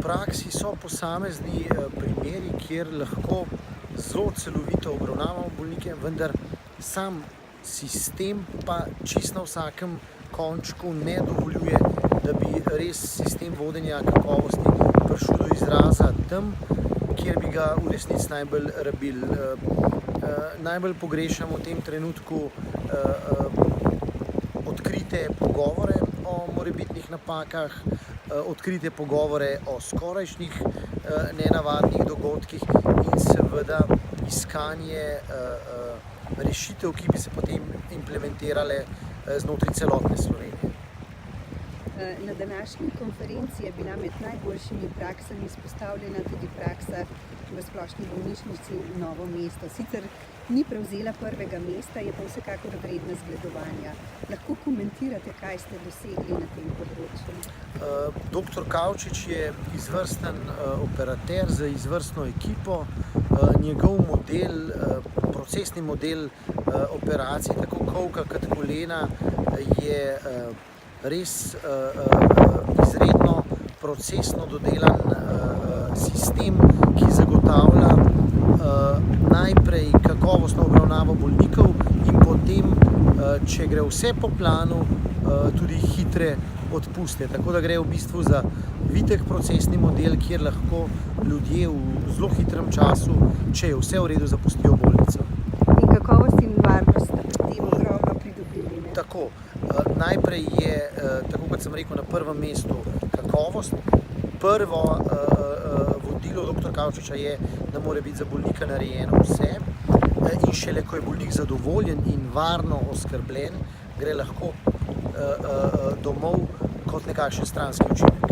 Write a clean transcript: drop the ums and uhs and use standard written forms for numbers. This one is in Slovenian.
praksi so posamezni primeri, kjer lahko zelo celovito obravnavamo bolnike, vendar sam sistem pa čisto na vsakem končku ne dovoljuje, da bi res sistem vodenja kakovosti prišel do izraza tam, kjer bi ga v resnici najbolj rabili. Najbolj pogrešamo v tem trenutku odkrite pogovore o morebitnih napakah, odkrite pogovore o skorajšnjih nenavadnih dogodkih in seveda iskanje rešitev, ki bi se potem implementirale znotraj celotne Slovenije. Na današnji konferenci je bila med najboljšimi praksami izpostavljena tudi praksa v Splošni bolnišnici Novo mesto. Sicer ni prevzela prvega mesta, je pa vsekakor vredna zgledovanja. Lahko komentirate, kaj ste dosegli na tem področju? Dr. Kavčič je izvrsten operater z izvrstno ekipo. Njegov model, procesni model operacij, tako kolka kot kolena, je res izredno procesno dodelan sistem, ki zagotavlja najprej kakovostno obravnavo bolnikov in potem, če gre vse po planu, tudi hitre odpuste. Tako da gre v bistvu za vitek procesni model, kjer lahko ljudje v zelo hitrem času, če je vse v redu, zapustijo bolnico. In kakovost in varnost sta pri tem ogromno pridobili, ne? Tako. Najprej je, tako kot sem rekel, na prvem mestu kakovost. Prvo vodilo dr. Kavčiča je, da mora biti za bolnika narejeno vse in šele, ko je bolnik zadovoljen in varno oskrbljen, gre lahko domov kot nekakšen stranski učinek.